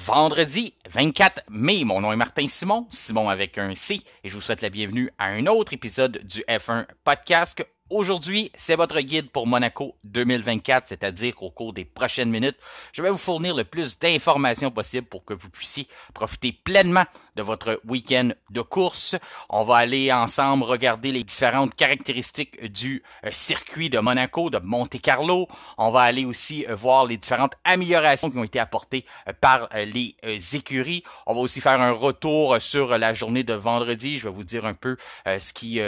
vendredi 24 mai. Mon nom est Martin Simon, Simon avec un C, et je vous souhaite la bienvenue à un autre épisode du F1 Podcast. Aujourd'hui, c'est votre guide pour Monaco 2024, c'est-à-dire qu'au cours des prochaines minutes, je vais vous fournir le plus d'informations possible pour que vous puissiez profiter pleinement de votre week-end de course. On va aller ensemble regarder les différentes caractéristiques du circuit de Monaco, de Monte-Carlo. On va aller aussi voir les différentes améliorations qui ont été apportées par les écuries. On va aussi faire un retour sur la journée de vendredi. Je vais vous dire un peu ce qui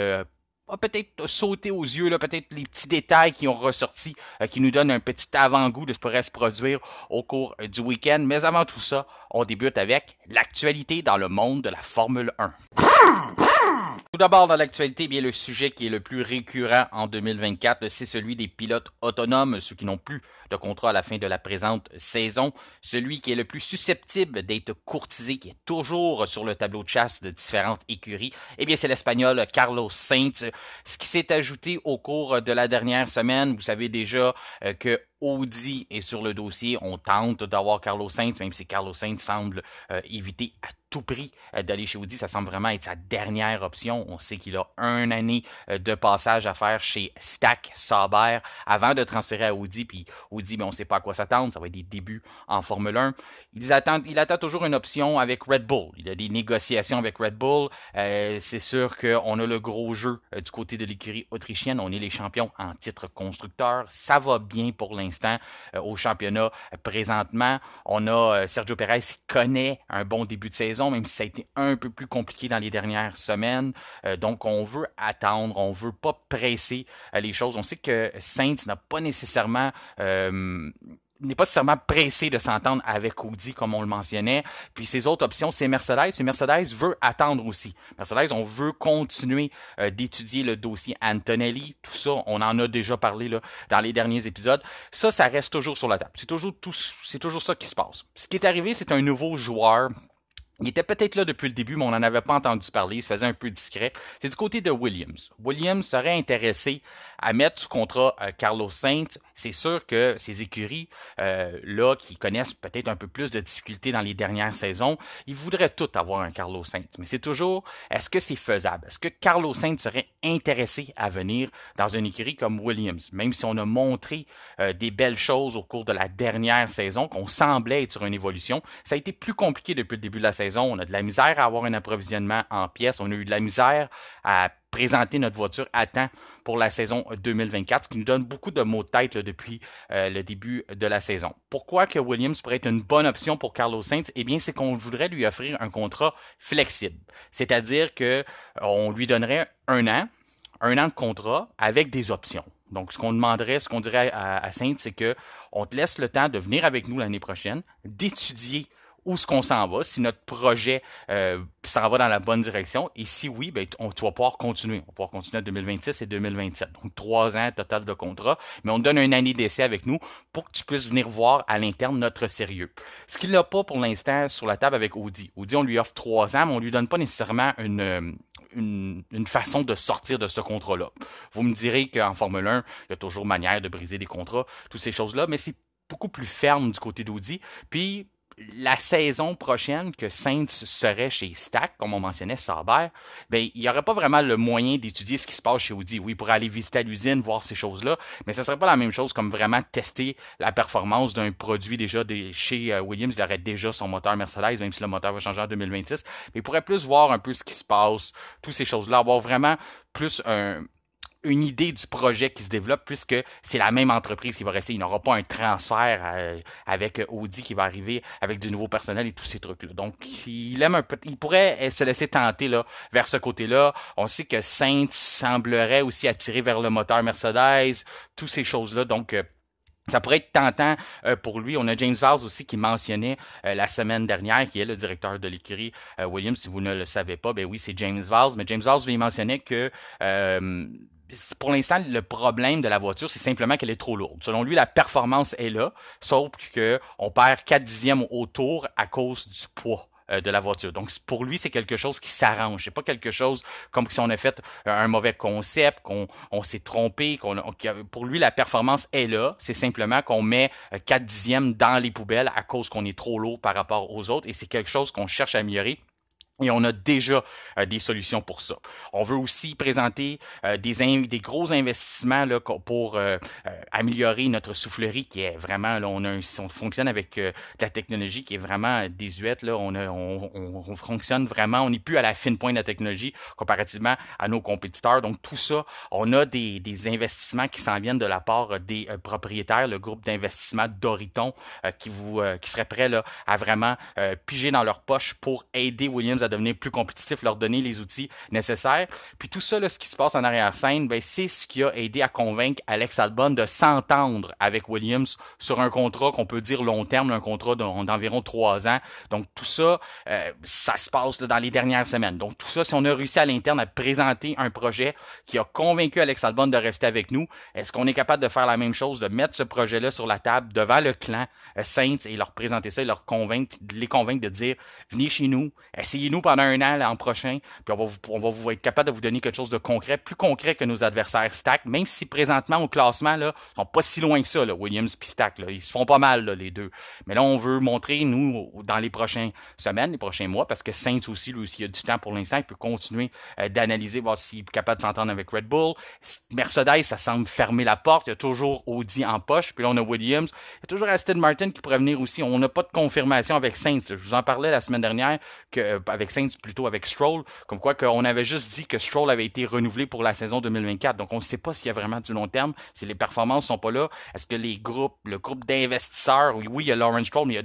peut-être sauter aux yeux, là, peut-être les petits détails qui ont ressorti, qui nous donnent un petit avant-goût de ce qui pourrait se produire au cours du week-end. Mais avant tout ça, on débute avec l'actualité dans le monde de la Formule 1. Tout d'abord, dans l'actualité, bien le sujet qui est le plus récurrent en 2024, c'est celui des pilotes autonomes, ceux qui n'ont plus de contrat à la fin de la présente saison. Celui qui est le plus susceptible d'être courtisé, qui est toujours sur le tableau de chasse de différentes écuries, eh bien c'est l'Espagnol Carlos Sainz. Ce qui s'est ajouté au cours de la dernière semaine, vous savez déjà que Audi est sur le dossier. On tente d'avoir Carlos Sainz, même si Carlos Sainz semble éviter à tout prix d'aller chez Audi. Ça semble vraiment être sa dernière option. On sait qu'il a une année de passage à faire chez Stack Sauber avant de transférer à Audi. Puis Audi, on ne sait pas à quoi s'attendre. Ça va être des débuts en Formule 1. Il attend toujours une option avec Red Bull. Il a des négociations avec Red Bull. C'est sûr qu'on a le gros jeu du côté de l'écurie autrichienne. On est les champions en titre constructeur. Ça va bien pour l'instant au championnat présentement. On a Sergio Pérez qui connaît un bon début de saison, même si ça a été un peu plus compliqué dans les dernières semaines. Donc, on veut attendre, on veut pas presser les choses. On sait que Sainz n'est pas nécessairement pressé de s'entendre avec Audi, comme on le mentionnait. Puis ses autres options, c'est Mercedes. Puis Mercedes veut attendre aussi. Mercedes, on veut continuer d'étudier le dossier Antonelli. Tout ça, on en a déjà parlé là, dans les derniers épisodes. Ça reste toujours sur la table. C'est toujours ça qui se passe. Ce qui est arrivé, c'est un nouveau joueur. Il était peut-être là depuis le début, mais on n'en avait pas entendu parler. Il se faisait un peu discret. C'est du côté de Williams. Williams serait intéressé à mettre sous contrat Carlos Sainz. C'est sûr que ces écuries, là, qui connaissent peut-être un peu plus de difficultés dans les dernières saisons, ils voudraient tous avoir un Carlos Sainz. Mais c'est toujours, est-ce que c'est faisable? Est-ce que Carlos Sainz serait intéressé à venir dans une écurie comme Williams? Même si on a montré des belles choses au cours de la dernière saison, qu'on semblait être sur une évolution, ça a été plus compliqué depuis le début de la saison. On a de la misère à avoir un approvisionnement en pièces. On a eu de la misère à présenter notre voiture à temps pour la saison 2024, ce qui nous donne beaucoup de maux de tête là, depuis le début de la saison. Pourquoi que Williams pourrait être une bonne option pour Carlos Sainz? Eh bien, c'est qu'on voudrait lui offrir un contrat flexible. C'est-à-dire qu'on lui donnerait un an de contrat avec des options. Donc, ce qu'on dirait à Sainz, c'est qu'on te laisse le temps de venir avec nous l'année prochaine, d'étudier où est-ce qu'on s'en va, si notre projet s'en va dans la bonne direction. Et si oui, ben, tu vas pouvoir continuer. On va pouvoir continuer en 2026 et 2027. Donc, 3 ans total de contrat. Mais on te donne une année d'essai avec nous pour que tu puisses venir voir à l'interne notre sérieux. Ce qu'il n'a pas pour l'instant sur la table avec Audi. Audi, on lui offre 3 ans, mais on ne lui donne pas nécessairement une façon de sortir de ce contrat-là. Vous me direz qu'en Formule 1, il y a toujours manière de briser des contrats, toutes ces choses-là, mais c'est beaucoup plus ferme du côté d'Audi. Puis, la saison prochaine que Sainz serait chez Stack, comme on mentionnait, Sauber, ben, il n'y aurait pas vraiment le moyen d'étudier ce qui se passe chez Audi. Oui, il pourrait aller visiter à l'usine, voir ces choses-là, mais ce ne serait pas la même chose comme vraiment tester la performance d'un produit déjà chez Williams. Il aurait déjà son moteur Mercedes, même si le moteur va changer en 2026. Mais il pourrait plus voir un peu ce qui se passe, toutes ces choses-là, avoir vraiment plus une idée du projet qui se développe, puisque c'est la même entreprise qui va rester. Il n'aura pas un transfert avec Audi qui va arriver avec du nouveau personnel et tous ces trucs-là. Donc, il pourrait se laisser tenter là, vers ce côté-là. On sait que Sainz semblerait aussi attirer vers le moteur Mercedes, toutes ces choses-là. Donc, ça pourrait être tentant pour lui. On a James Vowles aussi qui mentionnait la semaine dernière, qui est le directeur de l'écurie Williams. Si vous ne le savez pas, ben oui, c'est James Vowles. Mais James Vowles lui mentionnait que pour l'instant, le problème de la voiture, c'est simplement qu'elle est trop lourde. Selon lui, la performance est là, sauf qu'on perd 4 dixièmes au tour à cause du poids de la voiture. Donc pour lui, c'est quelque chose qui s'arrange. C'est pas quelque chose comme si on a fait un mauvais concept, qu'on s'est trompé. Pour lui, la performance est là. C'est simplement qu'on met 4 dixièmes dans les poubelles à cause qu'on est trop lourd par rapport aux autres et c'est quelque chose qu'on cherche à améliorer. Et on a déjà des solutions pour ça. On veut aussi présenter des gros investissements là, pour améliorer notre soufflerie qui est vraiment, là, on fonctionne avec de la technologie qui est vraiment désuète. Là. On fonctionne vraiment, on n'est plus à la fine pointe de la technologie comparativement à nos compétiteurs. Donc tout ça, on a des investissements qui s'en viennent de la part des propriétaires, le groupe d'investissement Doriton qui serait prêt là, à vraiment piger dans leur poche pour aider Williams à devenir plus compétitif, leur donner les outils nécessaires. Puis tout ça, là, ce qui se passe en arrière-scène, ben, c'est ce qui a aidé à convaincre Alex Albon de s'entendre avec Williams sur un contrat qu'on peut dire long terme, un contrat d'environ 3 ans. Donc tout ça, ça se passe là, dans les dernières semaines. Donc tout ça, si on a réussi à l'interne à présenter un projet qui a convaincu Alex Albon de rester avec nous, est-ce qu'on est capable de faire la même chose, de mettre ce projet-là sur la table devant le clan Saints et leur présenter ça et les convaincre de dire venez chez nous, essayez-nous pendant un an l'an prochain, puis on va vous être capable de vous donner quelque chose de concret, plus concret que nos adversaires Stack, même si présentement au classement, là, ils sont pas si loin que ça, là, Williams puis Stack, là, ils se font pas mal, là, les deux. Mais là, on veut montrer, nous, dans les prochaines semaines, les prochains mois, parce que Saints aussi, lui aussi, il a du temps pour l'instant, il peut continuer d'analyser, voir s'il est capable de s'entendre avec Red Bull. Mercedes, ça semble fermer la porte, il y a toujours Audi en poche, puis là, on a Williams, il y a toujours Aston Martin qui pourrait venir aussi. On n'a pas de confirmation avec Saints, là. Je vous en parlais la semaine dernière, avec Saints, plutôt avec Stroll, comme quoi qu'on avait juste dit que Stroll avait été renouvelé pour la saison 2024. Donc, on ne sait pas s'il y a vraiment du long terme, si les performances sont pas là. Est-ce que le groupe d'investisseurs, oui, il y a Lawrence Stroll, mais il y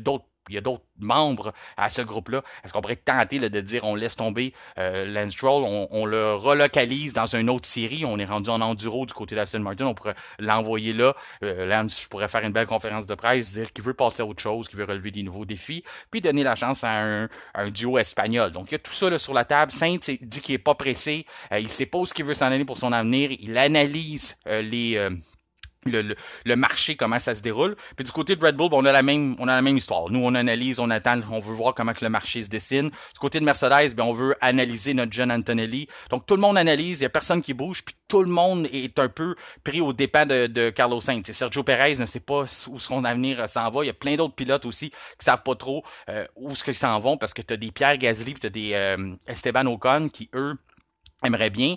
a d'autres membres à ce groupe-là. Est-ce qu'on pourrait tenter là, de dire on laisse tomber Lance Stroll, on le relocalise dans une autre série, on est rendu en enduro du côté d'Aston Martin, on pourrait l'envoyer là. Lance pourrait faire une belle conférence de presse, dire qu'il veut passer à autre chose, qu'il veut relever des nouveaux défis, puis donner la chance à un duo espagnol. Donc il y a tout ça là, sur la table. Sainz dit qu'il est pas pressé, il sait pas où ce qu'il veut s'en aller pour son avenir, il analyse le marché, comment ça se déroule. Puis du côté de Red Bull, on a la même histoire. Nous, on analyse, on attend, on veut voir comment que le marché se dessine. Du côté de Mercedes, on veut analyser notre jeune Antonelli. Donc tout le monde analyse, il y a personne qui bouge, puis tout le monde est un peu pris aux dépens de Carlos Sainz. Et Sergio Perez ne sait pas où son avenir s'en va. Il y a plein d'autres pilotes aussi qui savent pas trop où ce qu'ils s'en vont, parce que tu as des Pierre Gasly, puis tu as des Esteban Ocon qui, eux, aimeraient bien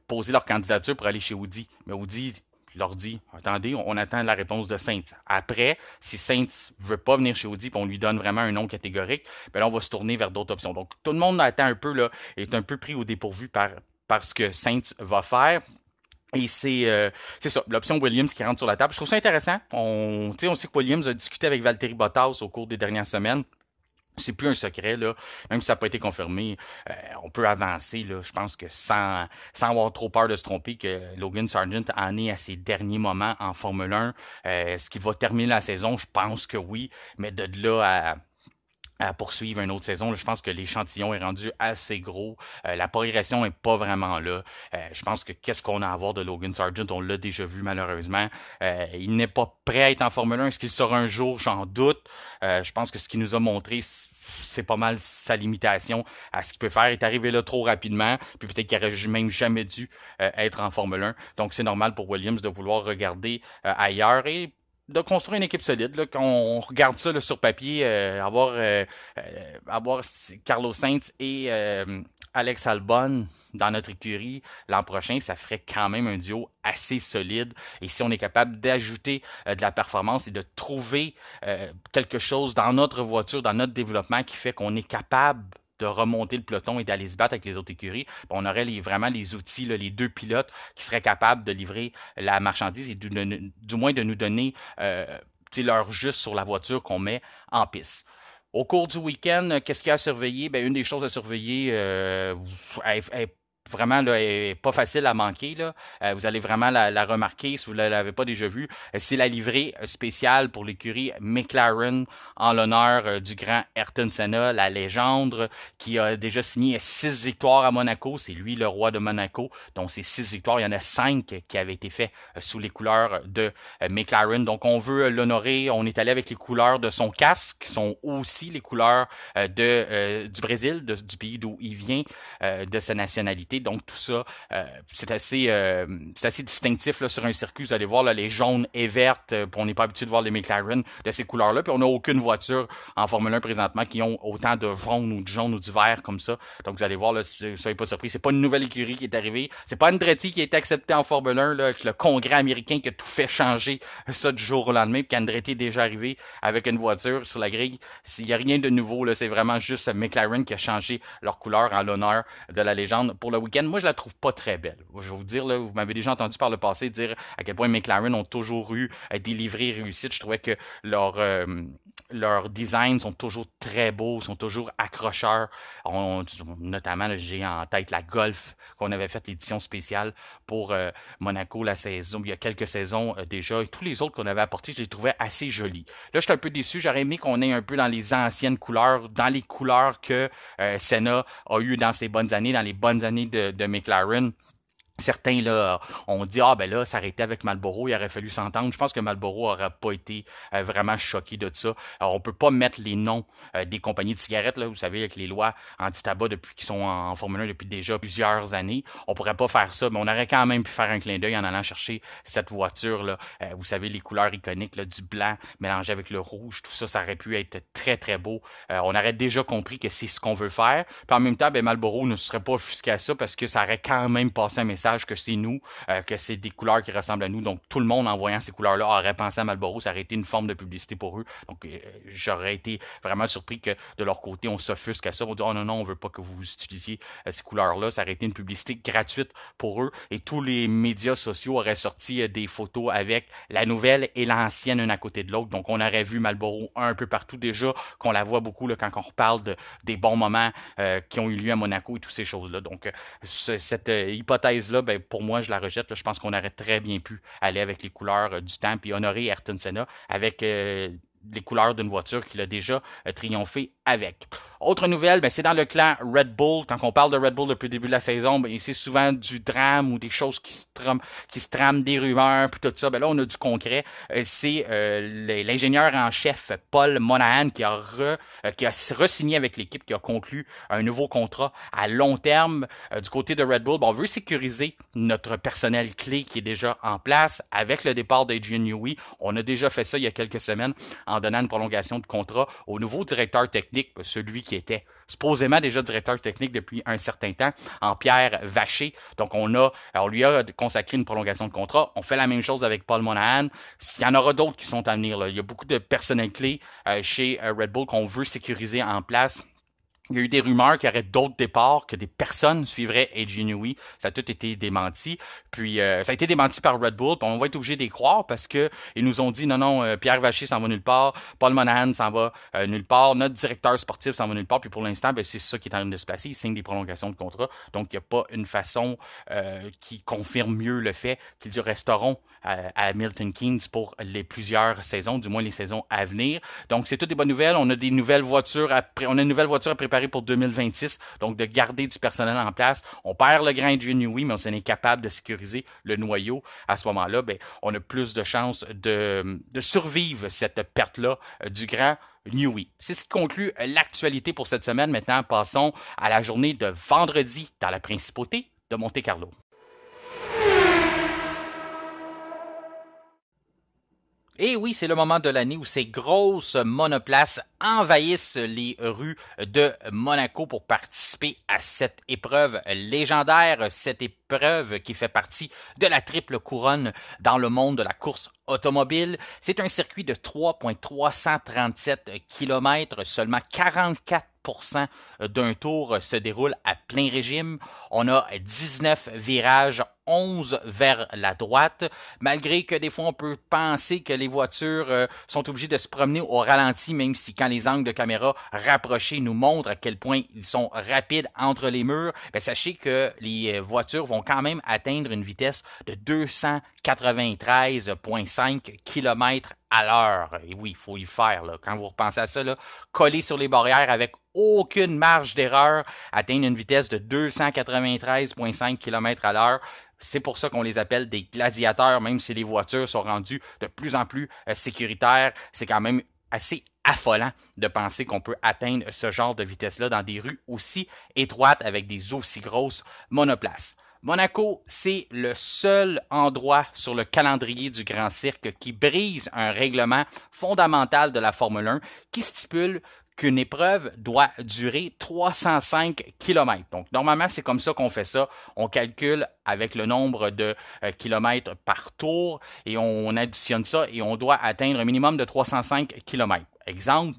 poser leur candidature pour aller chez Audi. Mais Audi leur dit, attendez, on attend la réponse de Sainz. Après, si Sainz veut pas venir chez Audi, puis on lui donne vraiment un nom catégorique, ben là, on va se tourner vers d'autres options. Donc, tout le monde attend un peu, là, est un peu pris au dépourvu par ce que Sainz va faire. Et c'est ça, l'option Williams qui rentre sur la table. Je trouve ça intéressant. On sait que Williams a discuté avec Valtteri Bottas au cours des dernières semaines. C'est plus un secret, là. Même si ça n'a pas été confirmé, on peut avancer, là. Je pense que sans avoir trop peur de se tromper, que Logan Sargent en est à ses derniers moments en Formule 1. Est-ce qu'il va terminer la saison? Je pense que oui. Mais de là à poursuivre une autre saison, là, je pense que l'échantillon est rendu assez gros. La progression est pas vraiment là. Je pense que qu'est-ce qu'on a à voir de Logan Sargent, on l'a déjà vu malheureusement. Il n'est pas prêt à être en Formule 1. Est-ce qu'il sera un jour? J'en doute. Je pense que ce qu'il nous a montré, c'est pas mal sa limitation à ce qu'il peut faire. Il est arrivé là trop rapidement, puis peut-être qu'il aurait même jamais dû être en Formule 1. Donc c'est normal pour Williams de vouloir regarder ailleurs et de construire une équipe solide. Là, quand on regarde ça là, sur papier, avoir Carlos Sainz et Alex Albon dans notre écurie l'an prochain, ça ferait quand même un duo assez solide. Et si on est capable d'ajouter de la performance et de trouver quelque chose dans notre voiture, dans notre développement qui fait qu'on est capable de remonter le peloton et d'aller se battre avec les autres écuries, on aurait vraiment les outils, là, les deux pilotes qui seraient capables de livrer la marchandise et du moins de nous donner l'heure juste sur la voiture qu'on met en piste. Au cours du week-end, qu'est-ce qu'il y a à surveiller? Une des choses à surveiller, vraiment là, est pas facile à manquer. Là. Vous allez vraiment la remarquer si vous ne l'avez pas déjà vue. C'est la livrée spéciale pour l'écurie McLaren en l'honneur du grand Ayrton Senna, la légende qui a déjà signé 6 victoires à Monaco. C'est lui le roi de Monaco. Donc ces 6 victoires, il y en a 5 qui avaient été faites sous les couleurs de McLaren. Donc on veut l'honorer. On est allé avec les couleurs de son casque, qui sont aussi les couleurs du Brésil, du pays d'où il vient, de sa nationalité. Donc tout ça, c'est assez distinctif là, sur un circuit. Vous allez voir là, les jaunes et vertes. On n'est pas habitué de voir les McLaren de ces couleurs-là. Puis on n'a aucune voiture en Formule 1 présentement qui ont autant de jaune ou du vert comme ça. Donc vous allez voir, là, soyez pas surpris. C'est pas une nouvelle écurie qui est arrivée. C'est pas Andretti qui a été accepté en Formule 1, là, avec le congrès américain qui a tout fait changer ça du jour au lendemain. Puis qu'Andretti est déjà arrivé avec une voiture sur la grille. S'il y a rien de nouveau, là, c'est vraiment juste McLaren qui a changé leur couleur en l'honneur de la légende pour le week-end. Moi, je la trouve pas très belle. Je vais vous dire, là, vous m'avez déjà entendu par le passé dire à quel point McLaren ont toujours eu des livrées réussites. Je trouvais que leurs designs sont toujours très beaux, sont toujours accrocheurs. Notamment, j'ai en tête la Golf qu'on avait fait l'édition spéciale pour Monaco la saison, il y a quelques saisons déjà. Et tous les autres qu'on avait apportés, je les trouvais assez jolis. Là, je suis un peu déçu. J'aurais aimé qu'on ait un peu dans les anciennes couleurs, dans les couleurs que Senna a eu dans ses bonnes années, dans les bonnes années de McLaren. Certains là ont dit ben là ça aurait été avec Marlboro, il aurait fallu s'entendre. Je pense que Marlboro aurait pas été vraiment choqué de ça. Alors on peut pas mettre les noms des compagnies de cigarettes là, vous savez avec les lois anti-tabac depuis qu'ils sont en Formule 1 depuis déjà plusieurs années. On pourrait pas faire ça, mais on aurait quand même pu faire un clin d'œil en allant chercher cette voiture là. Vous savez les couleurs iconiques là, du blanc mélangé avec le rouge, tout ça, ça aurait pu être très très beau. On aurait déjà compris que c'est ce qu'on veut faire. Puis en même temps, Marlboro ne serait pas offusqué à ça parce que ça aurait quand même passé un message que c'est nous, que c'est des couleurs qui ressemblent à nous. Donc, tout le monde, en voyant ces couleurs-là, aurait pensé à Marlboro. Ça aurait été une forme de publicité pour eux. Donc, j'aurais été vraiment surpris que de leur côté, on s'offusque à ça. On dit, oh non, non, on veut pas que vous utilisiez ces couleurs-là. Ça aurait été une publicité gratuite pour eux. Et tous les médias sociaux auraient sorti des photos avec la nouvelle et l'ancienne, une à côté de l'autre. Donc, on aurait vu Marlboro un peu partout déjà, qu'on la voit beaucoup là, quand on reparle des bons moments qui ont eu lieu à Monaco et toutes ces choses-là. Donc, cette hypothèse-là, pour moi, je la rejette. Là. Je pense qu'on aurait très bien pu aller avec les couleurs du temps et honorer Ayrton Senna avec les couleurs d'une voiture qu'il a déjà triomphé avec. Autre nouvelle, c'est dans le clan Red Bull. Quand on parle de Red Bull depuis le début de la saison, c'est souvent du drame ou des choses qui se trament, des rumeurs, puis tout ça. Là, on a du concret. C'est l'ingénieur en chef Paul Monahan qui a re-signé avec l'équipe, qui a conclu un nouveau contrat à long terme. Du côté de Red Bull, on veut sécuriser notre personnel clé qui est déjà en place avec le départ d'Adrian Newey. On a déjà fait ça il y a quelques semaines en donnant une prolongation de contrat au nouveau directeur technique, celui qui était supposément déjà directeur technique depuis un certain temps, en Pierre Vacher. Donc, on lui a consacré une prolongation de contrat. On fait la même chose avec Paul Monahan. Il y en aura d'autres qui sont à venir. Là. Il y a beaucoup de personnel clés chez Red Bull qu'on veut sécuriser en place. Il y a eu des rumeurs qu'il y aurait d'autres départs, que des personnes suivraient Adrian Newey. Ça a tout été démenti. Puis ça a été démenti par Red Bull. Puis on va être obligé d'y croire parce que ils nous ont dit non, Pierre Vacher s'en va nulle part, Paul Monahan s'en va nulle part, notre directeur sportif s'en va nulle part. Puis pour l'instant, c'est ça qui est en train de se passer. Ils signent des prolongations de contrat. Donc il n'y a pas une façon qui confirme mieux le fait qu'ils resteront à Milton Keynes pour plusieurs saisons, du moins les saisons à venir. Donc c'est toutes des bonnes nouvelles. On a des nouvelles voitures on a une nouvelle voiture à préparer pour 2026, donc de garder du personnel en place. On perd le grain de Newey, mais on s'en est capable de sécuriser le noyau. À ce moment-là, on a plus de chances de survivre cette perte-là du grand Newey. C'est ce qui conclut l'actualité pour cette semaine. Maintenant, passons à la journée de vendredi dans la principauté de Monte-Carlo. Et oui, c'est le moment de l'année où ces grosses monoplaces envahissent les rues de Monaco pour participer à cette épreuve légendaire, cette épreuve qui fait partie de la triple couronne dans le monde de la course automobile. C'est un circuit de 3,337 km, seulement 44 d'un tour se déroule à plein régime. On a 19 virages, 11 vers la droite, malgré que des fois on peut penser que les voitures sont obligées de se promener au ralenti, même si quand les angles de caméra rapprochés nous montrent à quel point ils sont rapides entre les murs, ben sachez que les voitures vont quand même atteindre une vitesse de 293,5 km à l'heure. Et oui, il faut y faire. Là. Quand vous repensez à ça, là, coller sur les barrières avec aucune marge d'erreur, atteindre une vitesse de 293,5 km à l'heure, c'est pour ça qu'on les appelle des gladiateurs, même si les voitures sont rendues de plus en plus sécuritaires. C'est quand même assez affolant de penser qu'on peut atteindre ce genre de vitesse-là dans des rues aussi étroites avec des aussi grosses monoplaces. Monaco, c'est le seul endroit sur le calendrier du Grand Cirque qui brise un règlement fondamental de la Formule 1 qui stipule qu'une épreuve doit durer 305 km. Donc, normalement, c'est comme ça qu'on fait ça. On calcule avec le nombre de kilomètres par tour et on additionne ça et on doit atteindre un minimum de 305 km. Exemple,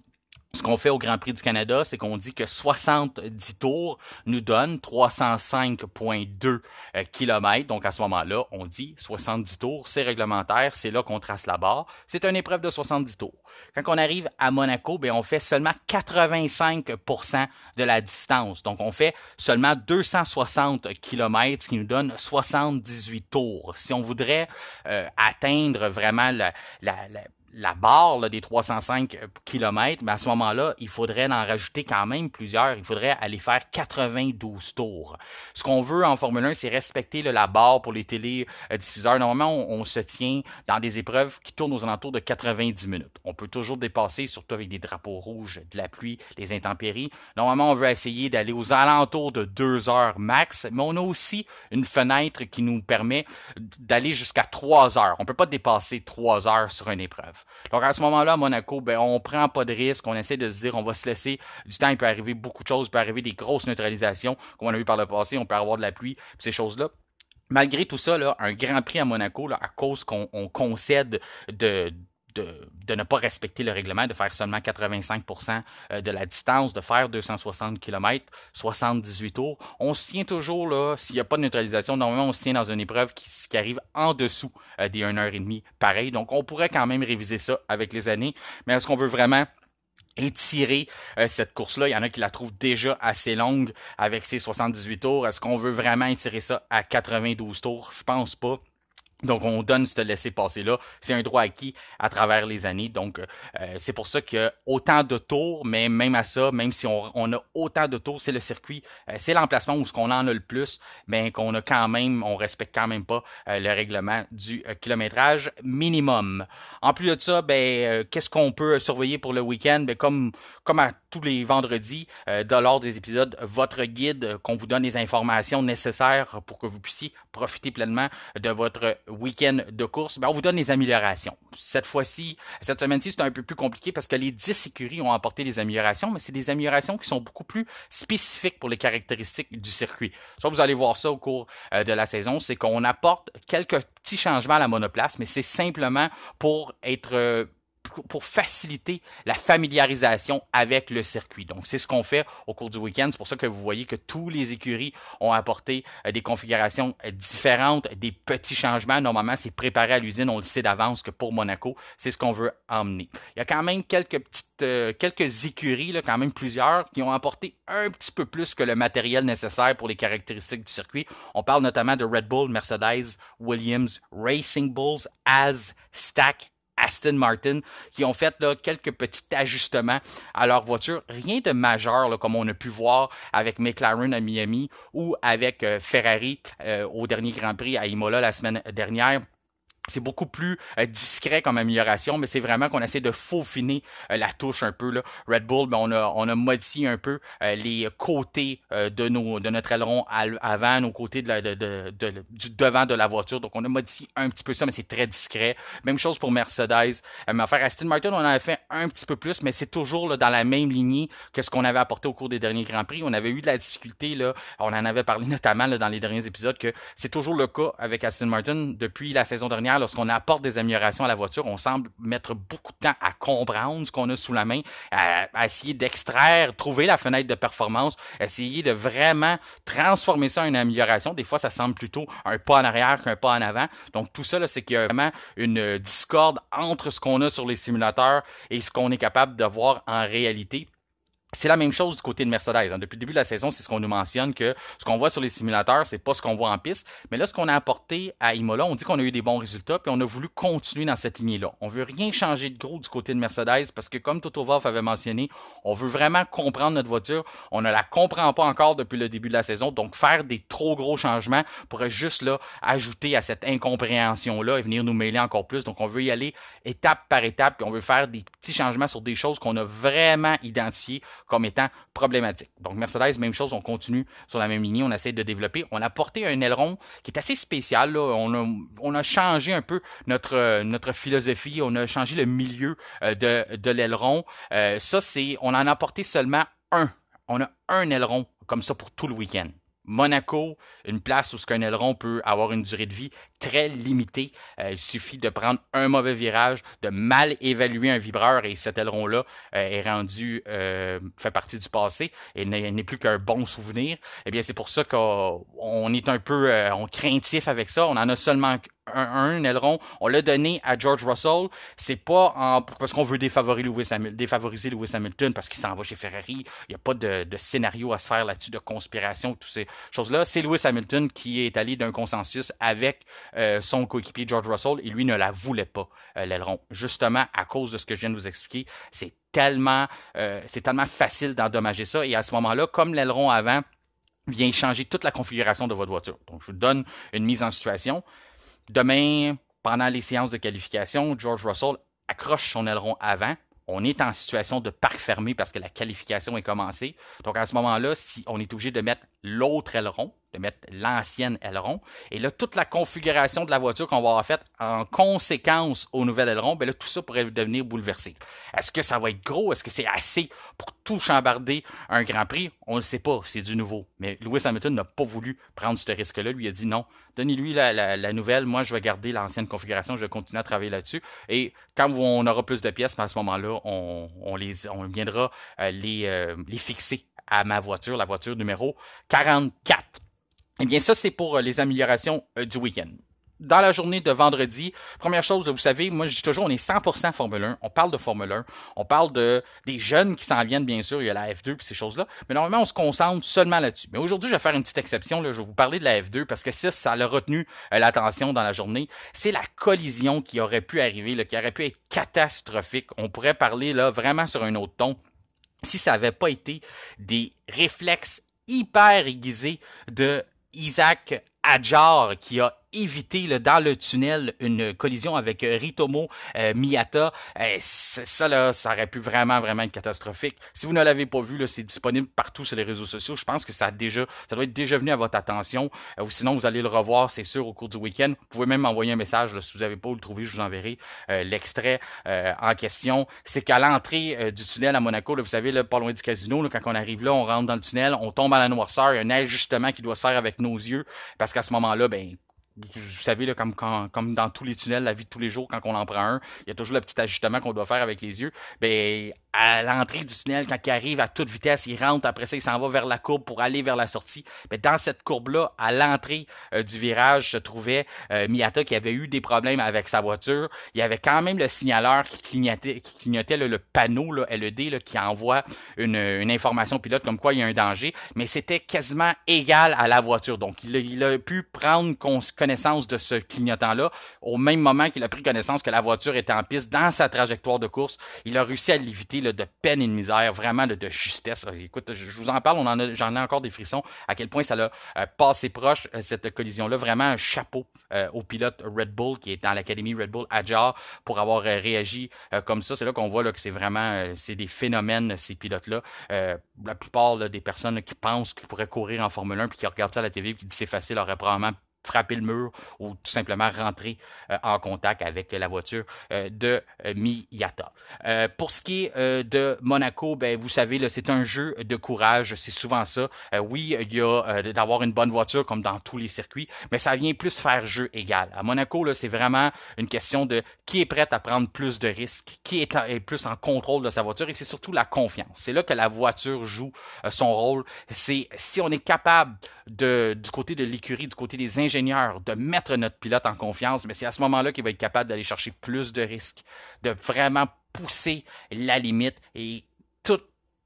ce qu'on fait au Grand Prix du Canada, c'est qu'on dit que 70 tours nous donnent 305,2 km. Donc, à ce moment-là, on dit 70 tours, c'est réglementaire, c'est là qu'on trace la barre. C'est une épreuve de 70 tours. Quand on arrive à Monaco, bien, on fait seulement 85% de la distance. Donc, on fait seulement 260 km, ce qui nous donne 78 tours. Si on voudrait atteindre vraiment la barre là, des 305 km, mais à ce moment-là, il faudrait en rajouter quand même plusieurs. Il faudrait aller faire 92 tours. Ce qu'on veut en Formule 1, c'est respecter la barre pour les télédiffuseurs. Normalement, on se tient dans des épreuves qui tournent aux alentours de 90 minutes. On peut toujours dépasser, surtout avec des drapeaux rouges, de la pluie, les intempéries. Normalement, on veut essayer d'aller aux alentours de 2 heures max, mais on a aussi une fenêtre qui nous permet d'aller jusqu'à 3 heures. On ne peut pas dépasser 3 heures sur une épreuve. Donc à ce moment-là, à Monaco, ben, on prend pas de risque, on essaie de se dire on va se laisser du temps, il peut arriver beaucoup de choses, il peut arriver des grosses neutralisations, comme on a vu par le passé, on peut avoir de la pluie, ces choses-là. Malgré tout ça, là, un Grand Prix à Monaco, là, à cause qu'on concède de ne pas respecter le règlement, de faire seulement 85% de la distance, de faire 260 km, 78 tours. On se tient toujours, là, s'il n'y a pas de neutralisation, normalement, on se tient dans une épreuve qui arrive en dessous des 1h30 pareil. Donc, on pourrait quand même réviser ça avec les années. Mais est-ce qu'on veut vraiment étirer cette course-là? Il y en a qui la trouvent déjà assez longue avec ses 78 tours. Est-ce qu'on veut vraiment étirer ça à 92 tours? Je pense pas. Donc, on donne ce laisser-passer-là. C'est un droit acquis à travers les années. Donc, c'est pour ça qu'il y a autant de tours, mais même à ça, même si on a autant de tours, c'est le circuit, c'est l'emplacement où ce qu'on en a le plus, mais qu'on a quand même, on respecte quand même pas le règlement du kilométrage minimum. En plus de ça, qu'est-ce qu'on peut surveiller pour le week-end? Comme à tous les vendredis, lors des épisodes, votre guide, qu'on vous donne les informations nécessaires pour que vous puissiez profiter pleinement de votre week-end de course, on vous donne les améliorations. Cette semaine-ci, c'est un peu plus compliqué parce que les 10 écuries ont apporté des améliorations, mais c'est des améliorations qui sont beaucoup plus spécifiques pour les caractéristiques du circuit. Ça, vous allez voir ça au cours de la saison, c'est qu'on apporte quelques petits changements à la monoplace, mais c'est simplement pour faciliter la familiarisation avec le circuit. Donc, c'est ce qu'on fait au cours du week-end. C'est pour ça que vous voyez que tous les écuries ont apporté des configurations différentes, des petits changements. Normalement, c'est préparé à l'usine. On le sait d'avance que pour Monaco, c'est ce qu'on veut emmener. Il y a quand même quelques écuries, là, quand même plusieurs, qui ont apporté un petit peu plus que le matériel nécessaire pour les caractéristiques du circuit. On parle notamment de Red Bull, Mercedes, Williams, Racing Bulls, As, Stack, Aston Martin, qui ont fait là, quelques petits ajustements à leur voiture. Rien de majeur, là, comme on a pu voir avec McLaren à Miami ou avec Ferrari au dernier Grand Prix à Imola la semaine dernière. C'est beaucoup plus discret comme amélioration, mais c'est vraiment qu'on essaie de faufiner la touche un peu. Là. Red Bull, on a modifié un peu les côtés de notre aileron avant, nos côtés du devant de la voiture. Donc, on a modifié un petit peu ça, mais c'est très discret. Même chose pour Mercedes. Mais enfin, Aston Martin, on en avait fait un petit peu plus, mais c'est toujours là, dans la même lignée que ce qu'on avait apporté au cours des derniers Grands Prix. On avait eu de la difficulté, là. On en avait parlé notamment là, dans les derniers épisodes, que c'est toujours le cas avec Aston Martin depuis la saison dernière. souvent, lorsqu'on apporte des améliorations à la voiture, on semble mettre beaucoup de temps à comprendre ce qu'on a sous la main, à essayer d'extraire, trouver la fenêtre de performance, essayer de vraiment transformer ça en une amélioration. Des fois, ça semble plutôt un pas en arrière qu'un pas en avant. Donc, tout ça, là, c'est qu'il y a vraiment une discorde entre ce qu'on a sur les simulateurs et ce qu'on est capable de voir en réalité. C'est la même chose du côté de Mercedes. Depuis le début de la saison, c'est ce qu'on nous mentionne, que ce qu'on voit sur les simulateurs, c'est pas ce qu'on voit en piste. Mais là, ce qu'on a apporté à Imola, on dit qu'on a eu des bons résultats, puis on a voulu continuer dans cette lignée-là. On veut rien changer de gros du côté de Mercedes, parce que comme Toto Wolff avait mentionné, on veut vraiment comprendre notre voiture. On ne la comprend pas encore depuis le début de la saison, donc faire des trop gros changements pourrait juste là ajouter à cette incompréhension-là et venir nous mêler encore plus. Donc, on veut y aller étape par étape, puis on veut faire des petits changements sur des choses qu'on a vraiment identifiées comme étant problématique. Donc Mercedes, même chose, on continue sur la même lignée, on essaie de développer. On a porté un aileron qui est assez spécial, là. On a changé un peu notre philosophie, on a changé le milieu de l'aileron. On en a porté seulement un. On a un aileron comme ça pour tout le week-end. Monaco, une place où un aileron peut avoir une durée de vie très limitée. Il suffit de prendre un mauvais virage, de mal évaluer un vibreur et cet aileron-là est rendu, fait partie du passé et n'est plus qu'un bon souvenir. Eh bien, c'est pour ça qu'on est un peu craintif avec ça. On en a seulement un aileron. On l'a donné à George Russell. C'est pas parce qu'on veut défavoriser Lewis Hamilton parce qu'il s'en va chez Ferrari. Il n'y a pas de scénario à se faire là-dessus, de conspiration, toutes ces choses-là. C'est Lewis Hamilton qui est allé d'un consensus avec son coéquipier George Russell et lui ne la voulait pas, l'aileron. Justement, à cause de ce que je viens de vous expliquer, c'est tellement facile d'endommager ça. Et à ce moment-là, comme l'aileron avant vient changer toute la configuration de votre voiture. Donc, je vous donne une mise en situation. Demain, pendant les séances de qualification, George Russell accroche son aileron avant. On est en situation de parc fermé parce que la qualification est commencée. Donc, à ce moment-là, si on est obligé de mettre l'autre aileron, de mettre l'ancienne aileron, et là, toute la configuration de la voiture qu'on va avoir faite en conséquence au nouvel aileron, bien là, tout ça pourrait devenir bouleversé. Est-ce que ça va être gros? Est-ce que c'est assez pour tout chambarder un Grand Prix? On ne le sait pas, c'est du nouveau. Mais Lewis Hamilton n'a pas voulu prendre ce risque-là. Lui a dit non, donnez-lui la nouvelle, moi je vais garder l'ancienne configuration, je vais continuer à travailler là-dessus. Et quand on aura plus de pièces, à ce moment-là, on viendra les fixer à ma voiture, la voiture numéro 44. Eh bien, ça, c'est pour les améliorations du week-end. Dans la journée de vendredi, première chose, vous savez, moi je dis toujours, on est 100% Formule 1, on parle de Formule 1, on parle des jeunes qui s'en viennent, bien sûr, il y a la F2 et ces choses-là, mais normalement on se concentre seulement là-dessus. Mais aujourd'hui, je vais faire une petite exception, là, je vais vous parler de la F2 parce que ça a retenu l'attention dans la journée. C'est la collision qui aurait pu arriver, là, qui aurait pu être catastrophique. On pourrait parler là vraiment sur un autre ton si ça n'avait pas été des réflexes hyper aiguisés de Isaac Hadjar qui a évité là, dans le tunnel une collision avec Ritomo Miyata. Ça aurait pu vraiment être catastrophique. Si vous ne l'avez pas vu, là, c'est disponible partout sur les réseaux sociaux. Je pense que ça doit être déjà venu à votre attention. Ou sinon, vous allez le revoir, c'est sûr, au cours du week-end. Vous pouvez même m'envoyer un message là, si vous n'avez pas où le trouver, je vous enverrai l'extrait en question. C'est qu'à l'entrée du tunnel à Monaco, là, vous savez, là, pas loin du casino, là, quand on arrive là, on rentre dans le tunnel, on tombe à la noirceur, il y a un ajustement qui doit se faire avec nos yeux, parce qu'à ce moment-là, vous savez, là, comme dans tous les tunnels, la vie de tous les jours, quand on en prend un, il y a toujours le petit ajustement qu'on doit faire avec les yeux. À l'entrée du tunnel, quand il arrive à toute vitesse, il rentre, après ça, il s'en va vers la courbe pour aller vers la sortie. Dans cette courbe-là, à l'entrée du virage, se trouvait Miyata qui avait eu des problèmes avec sa voiture. Il y avait quand même le signaleur qui clignotait là, le panneau là, LED là, qui envoie une information pilote comme quoi il y a un danger, mais c'était quasiment égal à la voiture. Donc, il a pu prendre connaissance de ce clignotant-là au même moment qu'il a pris connaissance que la voiture était en piste dans sa trajectoire de course. Il a réussi à l'éviter là, de peine et de misère, vraiment là, de justesse. Écoute, je vous en parle, j'en ai encore des frissons, à quel point ça l'a passé proche, cette collision-là. Vraiment un chapeau au pilote Red Bull qui est dans l'académie Red Bull Hadjar pour avoir réagi comme ça. C'est là qu'on voit là, que c'est vraiment c'est des phénomènes, ces pilotes-là. La plupart là, des personnes là, qui pensent qu'ils pourraient courir en Formule 1 puis qui regardent ça à la TV et qui disent c'est facile, auraient probablement frapper le mur ou tout simplement rentrer en contact avec la voiture de Miyata. Pour ce qui est de Monaco, ben vous savez, là, c'est un jeu de courage, c'est souvent ça. Oui, il y a d'avoir une bonne voiture comme dans tous les circuits, mais ça vient plus faire jeu égal. À Monaco, là, c'est vraiment une question de qui est prêt à prendre plus de risques, qui est plus en contrôle de sa voiture, et c'est surtout la confiance. C'est là que la voiture joue son rôle. C'est si on est capable du côté de l'écurie, du côté des ingénieurs, de mettre notre pilote en confiance, mais c'est à ce moment-là qu'il va être capable d'aller chercher plus de risques, de vraiment pousser la limite et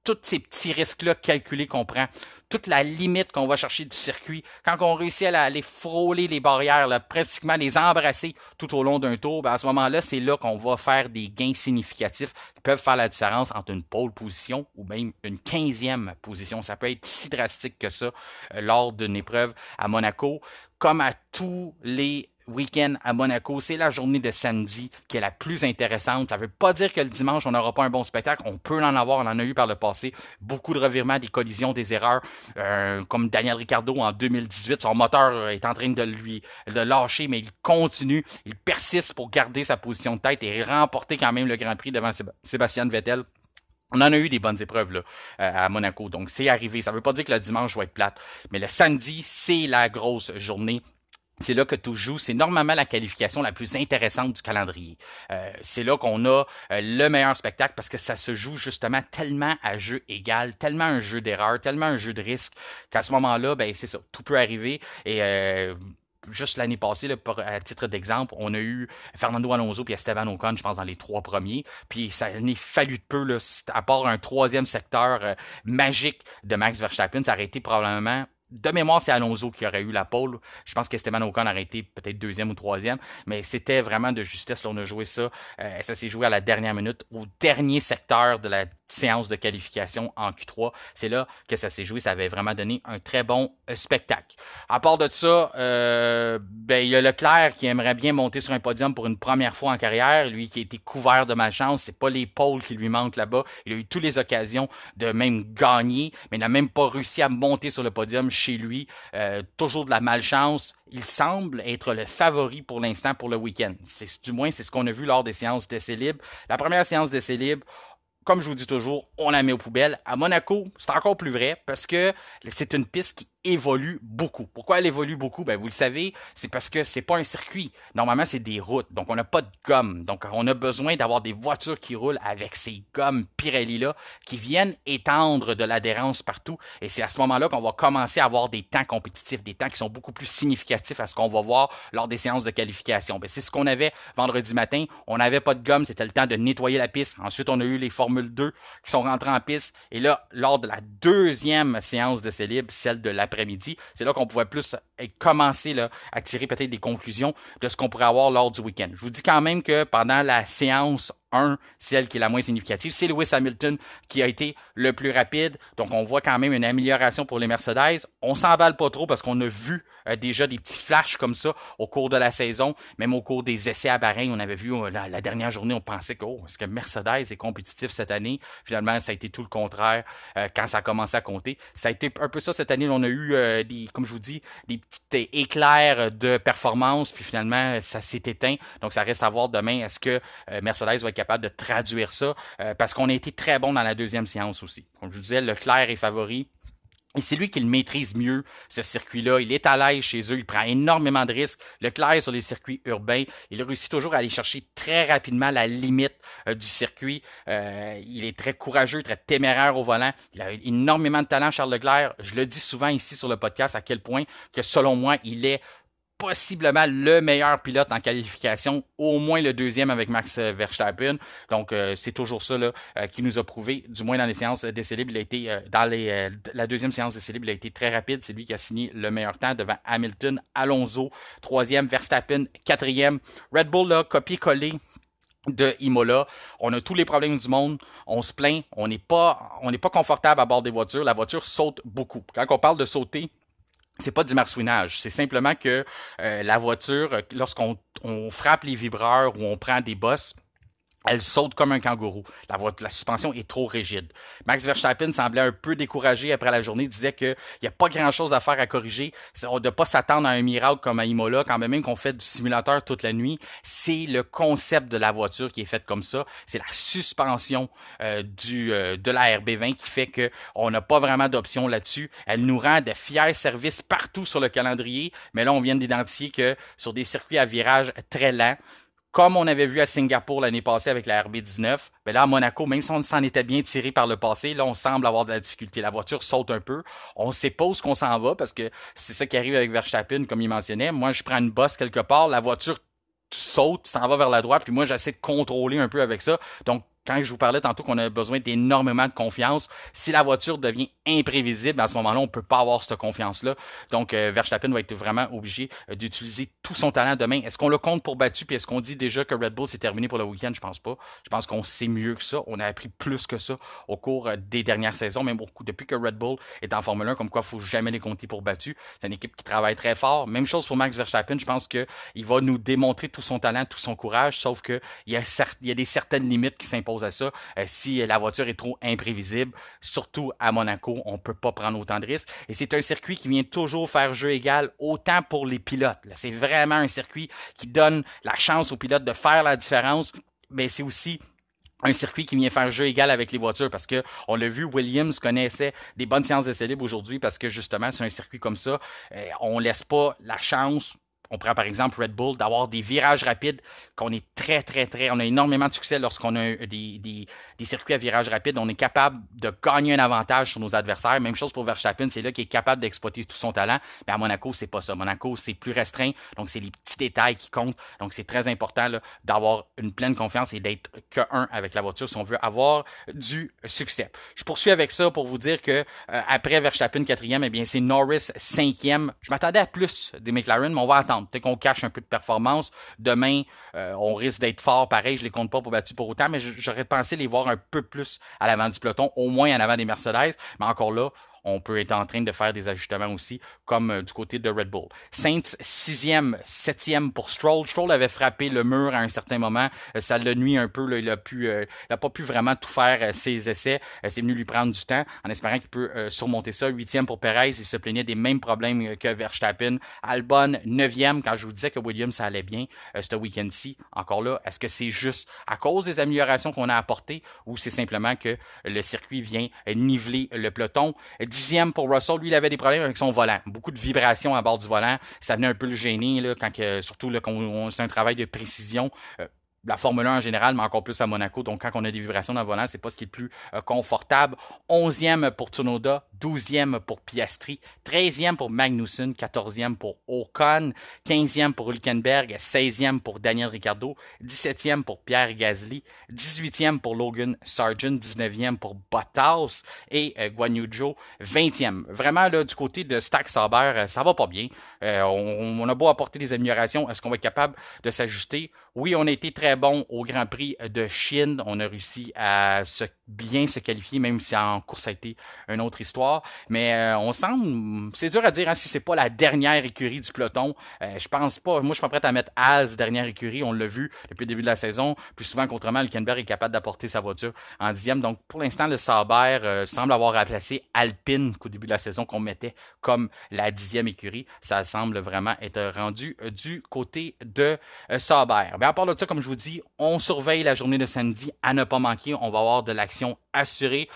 tous ces petits risques-là calculés qu'on prend, toute la limite qu'on va chercher du circuit, quand on réussit à aller frôler les barrières, là, pratiquement les embrasser tout au long d'un tour, ben à ce moment-là, c'est là qu'on va faire des gains significatifs qui peuvent faire la différence entre une pole position ou même une 15e position. Ça peut être si drastique que ça lors d'une épreuve à Monaco, comme à tous les week-end à Monaco, c'est la journée de samedi qui est la plus intéressante. Ça ne veut pas dire que le dimanche, on n'aura pas un bon spectacle. On peut en avoir, on en a eu par le passé. Beaucoup de revirements, des collisions, des erreurs. Comme Daniel Ricciardo en 2018, son moteur est en train de lâcher, mais il continue, il persiste pour garder sa position de tête et remporter quand même le Grand Prix devant Sébastien Vettel. On en a eu des bonnes épreuves là, à Monaco, donc c'est arrivé. Ça ne veut pas dire que le dimanche va être plate, mais le samedi, c'est la grosse journée. C'est là que tout joue. C'est normalement la qualification la plus intéressante du calendrier. C'est là qu'on a le meilleur spectacle parce que ça se joue justement tellement à jeu égal, tellement un jeu d'erreur, tellement un jeu de risque qu'à ce moment-là, ben c'est ça, tout peut arriver. Et juste l'année passée, là, à titre d'exemple, on a eu Fernando Alonso et Esteban Ocon, je pense, dans les 3 premiers. Puis ça n'est fallu de peu, là, à part un 3e secteur magique de Max Verstappen, ça aurait été probablement de mémoire, c'est Alonso qui aurait eu la pole. Je pense qu'Esteban Ocon aurait été peut-être 2e ou 3e, mais c'était vraiment de justesse. Là, on a joué ça. Ça s'est joué à la dernière minute, au dernier secteur de la séance de qualification en Q3. C'est là que ça s'est joué. Ça avait vraiment donné un très bon spectacle. À part de ça, il y a Leclerc qui aimerait bien monter sur un podium pour une première fois en carrière. Lui qui a été couvert de malchance. C'est pas les pôles qui lui manquent là-bas. Il a eu toutes les occasions de même gagner, mais n'a même pas réussi à monter sur le podium chez lui. Toujours de la malchance. Il semble être le favori pour l'instant pour le week-end. Du moins, c'est ce qu'on a vu lors des séances d'essai libre. La première séance d'essai libre, comme je vous dis toujours, on la met aux poubelles. À Monaco, c'est encore plus vrai parce que c'est une piste qui évolue beaucoup. Pourquoi elle évolue beaucoup? Ben, vous le savez, c'est parce que c'est pas un circuit. Normalement, c'est des routes. Donc, on n'a pas de gomme. Donc, on a besoin d'avoir des voitures qui roulent avec ces gommes Pirelli-là qui viennent étendre de l'adhérence partout. Et c'est à ce moment-là qu'on va commencer à avoir des temps compétitifs, des temps qui sont beaucoup plus significatifs à ce qu'on va voir lors des séances de qualification. Ben, c'est ce qu'on avait vendredi matin. On n'avait pas de gomme. C'était le temps de nettoyer la piste. Ensuite, on a eu les Formule 2 qui sont rentrés en piste. Et là, lors de la 2e séance d'essai libre, celle de l'après-midi, c'est là qu'on pouvait plus commencer là, à tirer peut-être des conclusions de ce qu'on pourrait avoir lors du week-end. Je vous dis quand même que pendant la séance 1, celle qui est la moins significative, c'est Lewis Hamilton qui a été le plus rapide. Donc, on voit quand même une amélioration pour les Mercedes. On s'emballe pas trop parce qu'on a vu déjà des petits flashs comme ça au cours de la saison. Même au cours des essais à Bahreïn, on avait vu la dernière journée, on pensait que, est-ce que Mercedes est compétitif cette année? Finalement, ça a été tout le contraire quand ça a commencé à compter. Ça a été un peu ça cette année. On a eu, comme je vous dis, des petits éclairs de performance. Puis finalement, ça s'est éteint. Donc, ça reste à voir demain. Est-ce que Mercedes va être capable de traduire ça? Parce qu'on a été très bon dans la 2e séance aussi. Comme je vous disais, Leclerc est favori. Et c'est lui qui le maîtrise mieux, ce circuit-là. Il est à l'aise chez eux, il prend énormément de risques. Leclerc, sur les circuits urbains, il réussit toujours à aller chercher très rapidement la limite du circuit. Il est très courageux, très téméraire au volant. Il a énormément de talent, Charles Leclerc. Je le dis souvent ici sur le podcast à quel point que selon moi, il est possiblement le meilleur pilote en qualification, au moins le 2e avec Max Verstappen. Donc, c'est toujours ça là, qui nous a prouvé, du moins dans les séances d'essai libre, il a été, la 2e séance d'essai libre, il a été très rapide. C'est lui qui a signé le meilleur temps devant Hamilton, Alonso, 3e, Verstappen, 4e. Red Bull, là, copié-collé de Imola. On a tous les problèmes du monde. On se plaint. On n'est pas confortable à bord des voitures. La voiture saute beaucoup. Quand on parle de sauter, c'est pas du marsouinage, c'est simplement que la voiture, lorsqu'on frappe les vibreurs ou on prend des bosses, Elle saute comme un kangourou. La suspension est trop rigide. Max Verstappen semblait un peu découragé après la journée, disait qu'il n'y a pas grand-chose à faire à corriger. On ne doit pas s'attendre à un miracle comme à Imola, quand même qu'on fait du simulateur toute la nuit. C'est le concept de la voiture qui est fait comme ça. C'est la suspension de la RB20 qui fait qu'on n'a pas vraiment d'option là-dessus. Elle nous rend de fiers services partout sur le calendrier, mais là, on vient d'identifier que sur des circuits à virage très lents, comme on avait vu à Singapour l'année passée avec la RB19, ben là, à Monaco, même si on s'en était bien tiré par le passé, là, on semble avoir de la difficulté. La voiture saute un peu. On ne sait pas où qu'on s'en va parce que c'est ça qui arrive avec Verstappen, comme il mentionnait. Moi, je prends une bosse quelque part, la voiture saute, s'en va vers la droite, puis moi, j'essaie de contrôler un peu avec ça. Donc, quand je vous parlais tantôt qu'on a besoin d'énormément de confiance, si la voiture devient imprévisible, à ce moment-là, on ne peut pas avoir cette confiance-là. Donc, Verstappen va être vraiment obligé d'utiliser tout son talent demain. Est-ce qu'on le compte pour battu, puis est-ce qu'on dit déjà que Red Bull c'est terminé pour le week-end? Je pense pas. Je pense qu'on sait mieux que ça. On a appris plus que ça au cours des dernières saisons, même depuis que Red Bull est en Formule 1, comme quoi il ne faut jamais les compter pour battu. C'est une équipe qui travaille très fort. Même chose pour Max Verstappen. Je pense qu'il va nous démontrer tout son talent, tout son courage, sauf qu'il y a des certaines limites qui s'imposent à ça. Si la voiture est trop imprévisible, surtout à Monaco, on ne peut pas prendre autant de risques. Et c'est un circuit qui vient toujours faire jeu égal autant pour les pilotes. C'est vraiment un circuit qui donne la chance aux pilotes de faire la différence, mais c'est aussi un circuit qui vient faire jeu égal avec les voitures parce que on l'a vu, Williams connaissait des bonnes séances d'essai libre aujourd'hui parce que justement, c'est un circuit comme ça. On laisse pas la chance. On prend par exemple Red Bull d'avoir des virages rapides qu'on est on a énormément de succès lorsqu'on a des circuits à virages rapides. On est capable de gagner un avantage sur nos adversaires. Même chose pour Verstappen, c'est là qu'il est capable d'exploiter tout son talent. Mais à Monaco, c'est pas ça. Monaco, c'est plus restreint. Donc, c'est les petits détails qui comptent. Donc, c'est très important là, d'avoir une pleine confiance et d'être que un avec la voiture si on veut avoir du succès. Je poursuis avec ça pour vous dire que après Verstappen 4e, eh bien, c'est Norris 5e. Je m'attendais à plus des McLaren, mais on va attendre. Peut-être qu'on cache un peu de performance. Demain, on risque d'être fort pareil. Je les compte pas pour battu pour autant, mais j'aurais pensé les voir un peu plus à l'avant du peloton, au moins en avant des Mercedes. Mais encore là, on peut être en train de faire des ajustements aussi, comme du côté de Red Bull. Sainz, 6e, 7e pour Stroll. Stroll avait frappé le mur à un certain moment. Ça le nuit un peu. Là, il a pas pu vraiment tout faire ses essais. C'est venu lui prendre du temps en espérant qu'il peut surmonter ça. 8e pour Perez. Il se plaignait des mêmes problèmes que Verstappen. Albon, 9e. Quand je vous disais que Williams, ça allait bien ce week-end-ci. Encore là, est-ce que c'est juste à cause des améliorations qu'on a apportées ou c'est simplement que le circuit vient niveler le peloton? 10e pour Russell, lui, il avait des problèmes avec son volant. Beaucoup de vibrations à bord du volant. Ça venait un peu le gêner, là, surtout là, quand c'est un travail de précision. La Formule 1 en général, mais encore plus à Monaco. Donc, quand on a des vibrations dans le volant, c'est pas ce qui est le plus confortable. 11e pour Tsunoda, 12e pour Piastri, 13e pour Magnussen, 14e pour Ocon, 15e pour Hülkenberg, 16e pour Daniel Ricciardo, 17e pour Pierre Gasly, 18e pour Logan Sargent, 19e pour Bottas et Guan Yu Zhou, 20e. Vraiment, là, du côté de Stack Sauber, ça va pas bien. On a beau apporter des améliorations. Est-ce qu'on va être capable de s'ajuster? Oui, on a été très bon au Grand Prix de Chine. On a réussi à bien se qualifier, même si en course ça a été une autre histoire. Mais on semble, c'est dur à dire hein, si c'est pas la dernière écurie du peloton. Je pense pas. Moi, je suis pas prêt à mettre Haas dernière écurie. On l'a vu depuis le début de la saison. Plus souvent qu'autrement, Hülkenberg est capable d'apporter sa voiture en 10e. Donc, pour l'instant, le Sauber semble avoir remplacé Alpine qu'au début de la saison qu'on mettait comme la 10e écurie. Ça semble vraiment être rendu du côté de Sauber. Mais à part de ça, comme je vous dis, on surveille la journée de samedi à ne pas manquer. On va avoir de l'action assurée.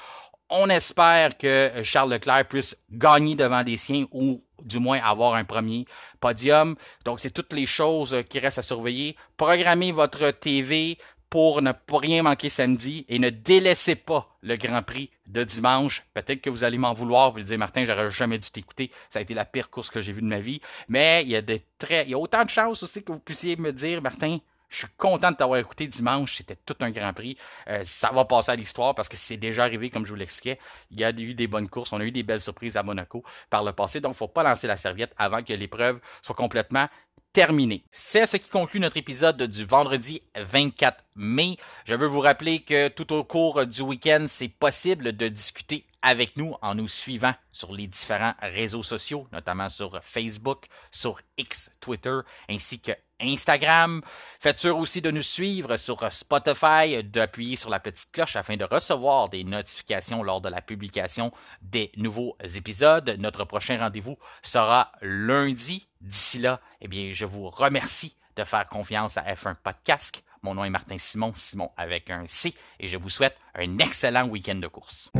On espère que Charles Leclerc puisse gagner devant les siens ou du moins avoir un premier podium. Donc, c'est toutes les choses qui restent à surveiller. Programmez votre TV pour ne pas rien manquer samedi et ne délaissez pas le Grand Prix de dimanche. Peut-être que vous allez m'en vouloir, vous dire Martin, j'aurais jamais dû t'écouter. Ça a été la pire course que j'ai vue de ma vie. Mais il y a autant de chances aussi que vous puissiez me dire, Martin, je suis content de t'avoir écouté dimanche. C'était tout un Grand Prix. Ça va passer à l'histoire parce que c'est déjà arrivé, comme je vous l'expliquais. Il y a eu des bonnes courses. On a eu des belles surprises à Monaco par le passé. Donc, il ne faut pas lancer la serviette avant que l'épreuve soit complètement terminée. C'est ce qui conclut notre épisode du vendredi 24 mai. Je veux vous rappeler que tout au cours du week-end, c'est possible de discuter avec nous en nous suivant sur les différents réseaux sociaux, notamment sur Facebook, sur X, Twitter, ainsi que Instagram. Faites sûr aussi de nous suivre sur Spotify, d'appuyer sur la petite cloche afin de recevoir des notifications lors de la publication des nouveaux épisodes. Notre prochain rendez-vous sera lundi. D'ici là, eh bien, je vous remercie de faire confiance à F1 Podcast. Mon nom est Martin Simon, Simon avec un C, et je vous souhaite un excellent week-end de course.